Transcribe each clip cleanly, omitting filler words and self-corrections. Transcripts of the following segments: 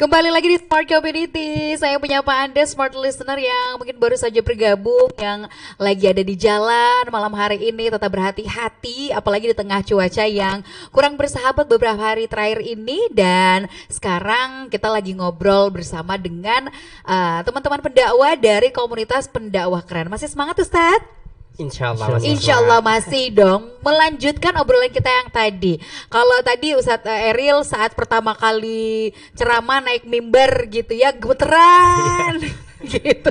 Kembali lagi di Smart Community. Saya menyapa Anda Smart Listener yang mungkin baru saja bergabung, yang lagi ada di jalan malam hari ini. Tetap berhati-hati, apalagi di tengah cuaca yang kurang bersahabat beberapa hari terakhir ini. Dan sekarang kita lagi ngobrol bersama dengan teman-teman pendakwah dari komunitas pendakwah keren. Masih semangat Ustadz? Insya Allah, Insya Allah masih dong. Melanjutkan obrolan kita yang tadi. Kalau tadi Ustadz Eril saat pertama kali ceramah naik mimbar gitu ya, gemeteran gitu.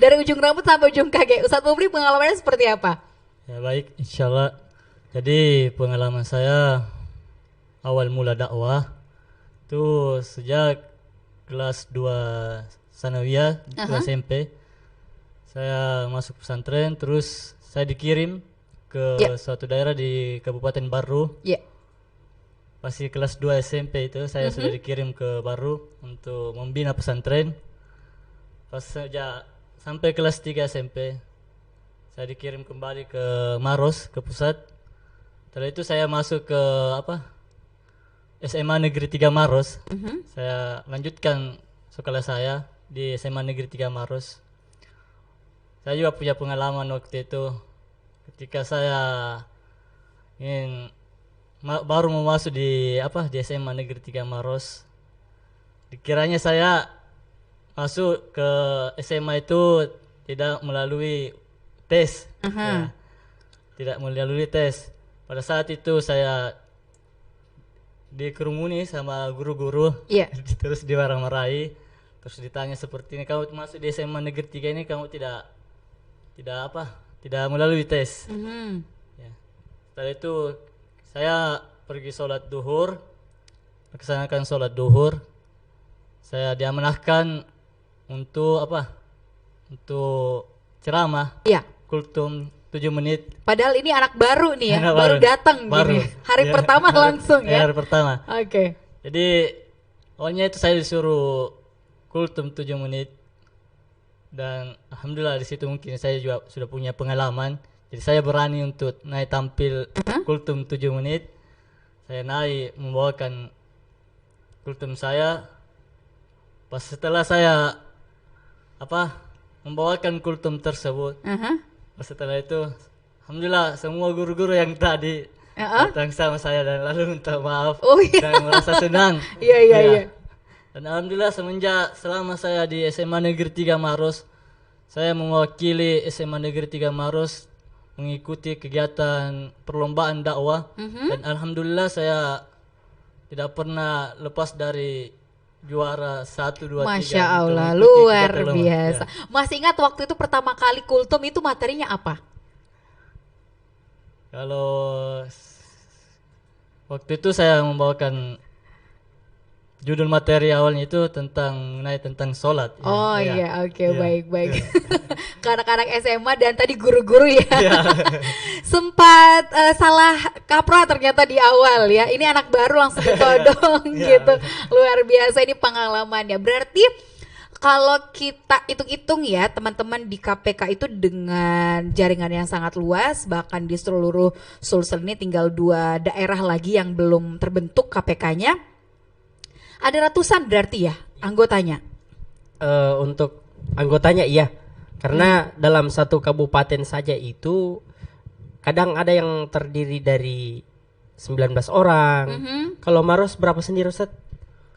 Dari ujung rambut sampai ujung kaki. Ustadz Mubli pengalamannya seperti apa? Ya baik, insya Allah. Jadi pengalaman saya awal mula dakwah itu sejak kelas 2 sanawiyah, kelas SMP. Saya masuk pesantren, terus saya dikirim ke suatu daerah di Kabupaten Baru. Pasti kelas 2 SMP itu saya sudah dikirim ke Baru untuk membina pesantren. Pas saja sampai kelas 3 SMP, saya dikirim kembali ke Maros, ke pusat. Setelah itu saya masuk ke SMA Negeri 3 Maros. Saya lanjutkan sekolah saya di SMA Negeri 3 Maros. Saya juga punya pengalaman waktu itu ketika saya ingin baru mau masuk di SMA Negeri 3 Maros. Dikiranya saya masuk ke SMA itu tidak melalui tes. Ya, tidak melalui tes. Pada saat itu saya dikerumuni sama guru-guru. Terus dimarah-marahi. Terus ditanya seperti ini, kamu masuk di SMA Negeri 3 ini kamu tidak melalui tes. Ya. Setelah itu saya pergi sholat duhur, melaksanakan sholat duhur. Saya diamanahkan untuk untuk ceramah. Kultum 7 menit. Padahal ini anak baru nih ya, Anak baru datang gini. Hari pertama langsung ya. Hari pertama. Oke. Jadi awalnya itu saya disuruh kultum 7 menit. Dan alhamdulillah di situ mungkin saya juga sudah punya pengalaman. Jadi saya berani untuk naik tampil kultum 7 menit. Saya naik membawakan kultum saya. Pas setelah saya membawakan kultum tersebut. Pas setelah itu alhamdulillah semua guru-guru yang tadi datang sama saya dan lalu minta maaf dan merasa senang. Iya. Dan alhamdulillah selama saya di SMA Negeri 3 Maros, saya mewakili SMA Negeri 3 Maros mengikuti kegiatan perlombaan dakwah. Dan alhamdulillah saya tidak pernah lepas dari juara 1, 2, 3. Masya Allah, luar biasa. Masih ingat waktu itu pertama kali kultum itu materinya apa? Kalau waktu itu saya membawakan judul materi awalnya itu tentang sholat. Oke, baik. Ke anak-anak SMA dan tadi guru-guru ya. Sempat salah kaprah ternyata di awal ya. Ini anak baru langsung ditodong gitu. Luar biasa ini pengalamannya. Berarti kalau kita hitung-hitung ya teman-teman di KPK itu dengan jaringan yang sangat luas, bahkan di seluruh Sulsel ini tinggal 2 daerah lagi yang belum terbentuk KPK-nya. Ada ratusan berarti ya anggotanya? Untuk anggotanya iya, karena dalam satu kabupaten saja itu kadang ada yang terdiri dari 19 orang. Kalau Maros berapa sendiri Ustaz?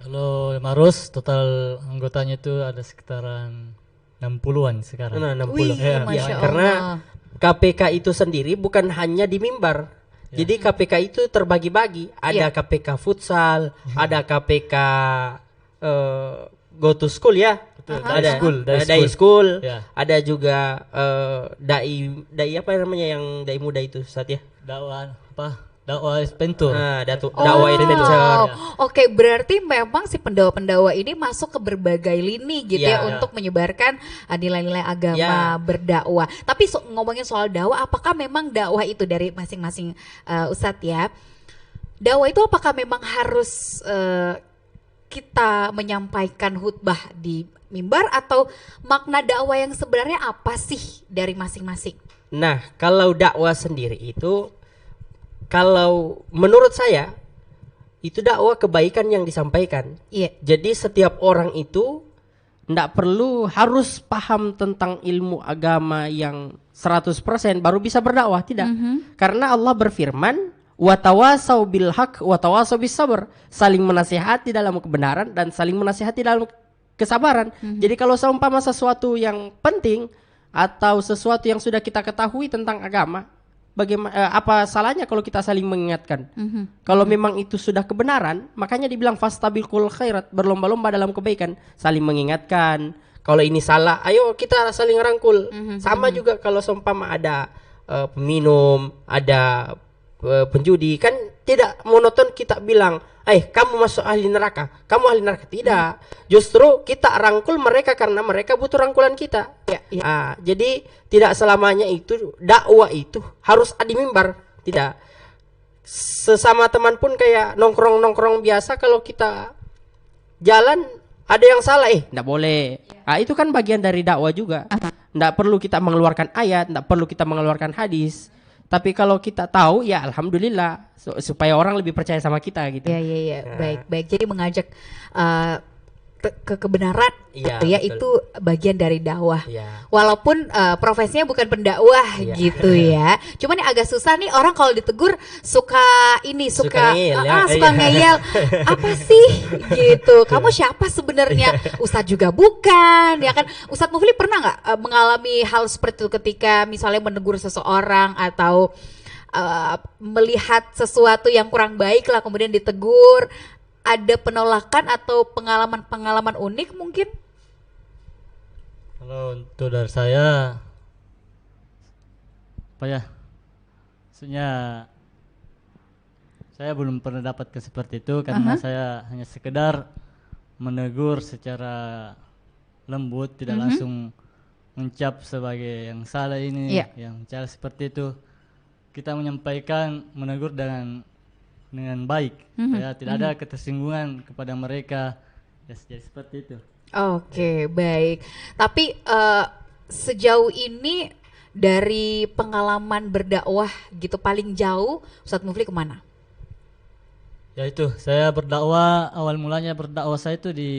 Kalau Maros total anggotanya itu ada sekitaran 60-an sekarang. 60. Wih, Masya Allah. Karena KPK itu sendiri bukan hanya di mimbar. Jadi KPK itu terbagi-bagi. Ada KPK futsal, ada KPK go to school ya. Ada dai school, ada juga dai apa namanya yang dai muda itu Ustaz ya? Dakwah Adventure. Dakwah Adventure. Oke, berarti memang si pendawa-pendawa ini masuk ke berbagai lini gitu ya untuk menyebarkan nilai-nilai agama, berdakwah. Tapi ngomongin soal dakwah, apakah memang dakwah itu dari masing-masing Ustadz ya? Dakwah itu apakah memang harus kita menyampaikan khutbah di mimbar atau makna dakwah yang sebenarnya apa sih dari masing-masing? Nah, kalau dakwah sendiri itu, kalau menurut saya itu dakwah kebaikan yang disampaikan. Iya. Jadi setiap orang itu ndak perlu harus paham tentang ilmu agama yang 100% baru bisa berdakwah, tidak. Karena Allah berfirman, "Watawasau bil haq watawasau bis sabr." Saling menasihati dalam kebenaran dan saling menasihati dalam kesabaran. Jadi kalau seumpama sesuatu yang penting atau sesuatu yang sudah kita ketahui tentang agama, bagaimana apa salahnya kalau kita saling mengingatkan? Kalau memang itu sudah kebenaran, makanya dibilang fastabiqul khairat, berlomba-lomba dalam kebaikan, saling mengingatkan. Kalau ini salah, ayo kita saling rangkul. Sama juga kalau seumpama ada peminum, ada penjudi, kan tidak monoton kita bilang, kamu masuk ahli neraka, kamu ahli neraka. Tidak, justru kita rangkul mereka karena mereka butuh rangkulan kita. Jadi tidak selamanya itu dakwah itu harus ada mimbar, tidak. Sesama teman pun kayak nongkrong biasa, kalau kita jalan ada yang salah, enggak boleh. Itu kan bagian dari dakwah juga. Enggak perlu kita mengeluarkan ayat, enggak perlu kita mengeluarkan hadis. Tapi kalau kita tahu, ya alhamdulillah, supaya orang lebih percaya sama kita gitu. Iya. Baik. Jadi mengajak ke kebenaran, Iya, gitu ya, betul. itu bagian dari dakwah. Iya. Walaupun profesinya bukan pendakwah, Iya. gitu ya. Cuman yang agak susah nih, orang kalau ditegur suka ngeyel ya. suka ngeyel. Apa sih gitu? Kamu siapa sebenarnya? Ustadz juga bukan, ya kan? Ustadz Mufli pernah nggak mengalami hal seperti itu ketika misalnya menegur seseorang atau melihat sesuatu yang kurang baik lah kemudian ditegur? Ada penolakan atau pengalaman unik mungkin? Kalau untuk dari saya, apa ya? Maksudnya saya belum pernah dapatkan seperti itu karena saya hanya sekedar menegur secara lembut, tidak langsung mencap sebagai yang salah ini, yang cara seperti itu. Kita menyampaikan, menegur dengan baik, ya tidak ada ketersinggungan kepada mereka, ya jadi seperti itu. Oke, baik. Tapi sejauh ini dari pengalaman berdakwah gitu paling jauh Ustadz Mufli kemana? Ya itu, saya berdakwah, awal mulanya berdakwah saya itu di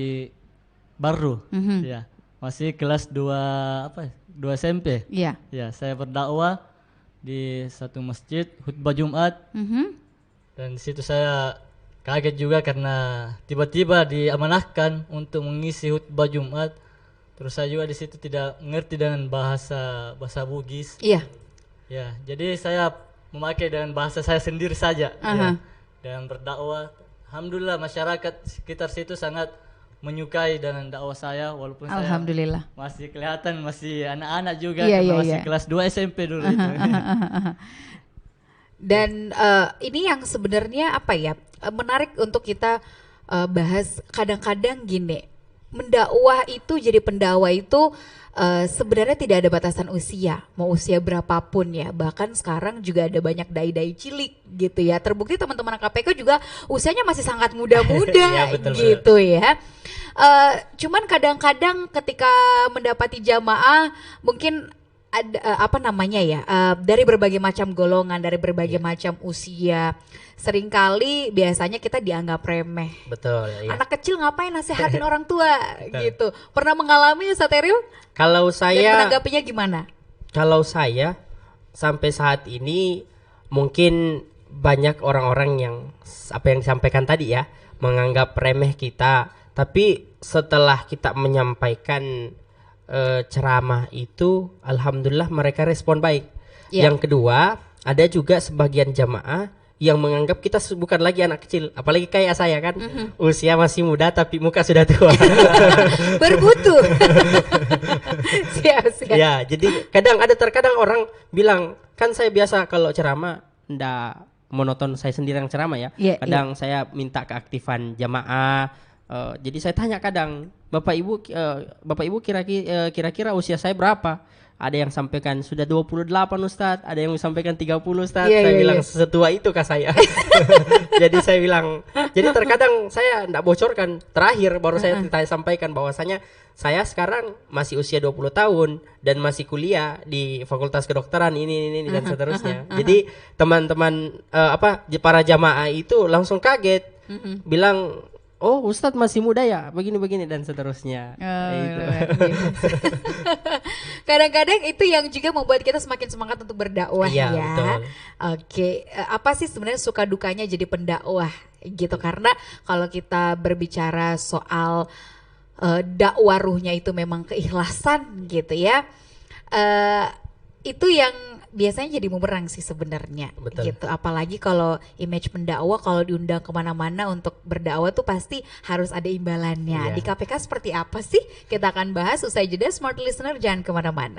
Baru, ya masih kelas 2 SMP. Iya. Ya, saya berdakwah di satu masjid khutbah Jumat. Dan di situ saya kaget juga karena tiba-tiba diamanahkan untuk mengisi khutbah Jumat. Terus saya juga di situ tidak mengerti dengan bahasa Bugis. Iya. Ya, jadi saya memakai dengan bahasa saya sendiri saja. Ya, dengan berdakwah. Alhamdulillah masyarakat sekitar situ sangat menyukai dengan dakwah saya, walaupun Alhamdulillah. saya masih kelihatan masih anak-anak juga, Iya, masih kelas 2 SMP dulu itu. Dan ini yang sebenarnya apa ya, menarik untuk kita bahas. Kadang-kadang gini, mendakwah itu, jadi pendakwah itu sebenarnya tidak ada batasan usia, mau usia berapapun ya. Bahkan sekarang juga ada banyak dai-dai cilik gitu ya. Terbukti teman-teman KPK juga usianya masih sangat muda-muda Ya, betul, gitu ya. Cuman kadang-kadang ketika mendapati jamaah mungkin ada dari berbagai macam golongan, dari berbagai macam usia. Seringkali biasanya kita dianggap remeh. Betul, iya. Anak kecil ngapain nasehatin orang tua gitu. Pernah mengalami Ustaz Eril? Kalau Dan saya menanggapinya gimana? Kalau saya sampai saat ini mungkin banyak orang-orang yang apa yang disampaikan tadi ya, menganggap remeh kita. Tapi setelah kita menyampaikan ceramah itu, alhamdulillah mereka respon baik. Yang kedua, ada juga sebagian jamaah yang menganggap kita bukan lagi anak kecil, apalagi kayak saya kan, usia masih muda tapi muka sudah tua. Berbutuh. Siap. Ya, jadi terkadang orang bilang, kan saya biasa kalau ceramah ndak monoton saya sendiri yang ceramah ya. Kadang saya minta keaktifan jamaah. Jadi saya tanya kadang, Bapak Ibu kira-kira usia saya berapa? Ada yang sampaikan sudah 28 Ustadz, ada yang sampaikan 30 Ustadz. Saya bilang setua itu kah saya? Jadi saya bilang, jadi terkadang saya enggak bocorkan. Terakhir baru saya sampaikan bahwasanya saya sekarang masih usia 20 tahun dan masih kuliah di Fakultas Kedokteran ini dan seterusnya. Jadi teman-teman para jamaah itu langsung kaget. bilang, oh Ustadz masih muda ya, begini-begini dan seterusnya. Itu. Kadang-kadang itu yang juga membuat kita semakin semangat untuk berdakwah Iya, ya. betul. Oke, apa sih sebenarnya suka dukanya jadi pendakwah gitu? Karena kalau kita berbicara soal dakwah ruhnya itu memang keikhlasan gitu ya. Itu yang biasanya jadi bumerang sih sebenarnya gitu. Apalagi kalau image pendakwah, kalau diundang kemana-mana untuk berdakwah tuh pasti harus ada imbalannya. Di KPK seperti apa sih? Kita akan bahas usai jeda. Smart Listener, jangan kemana-mana.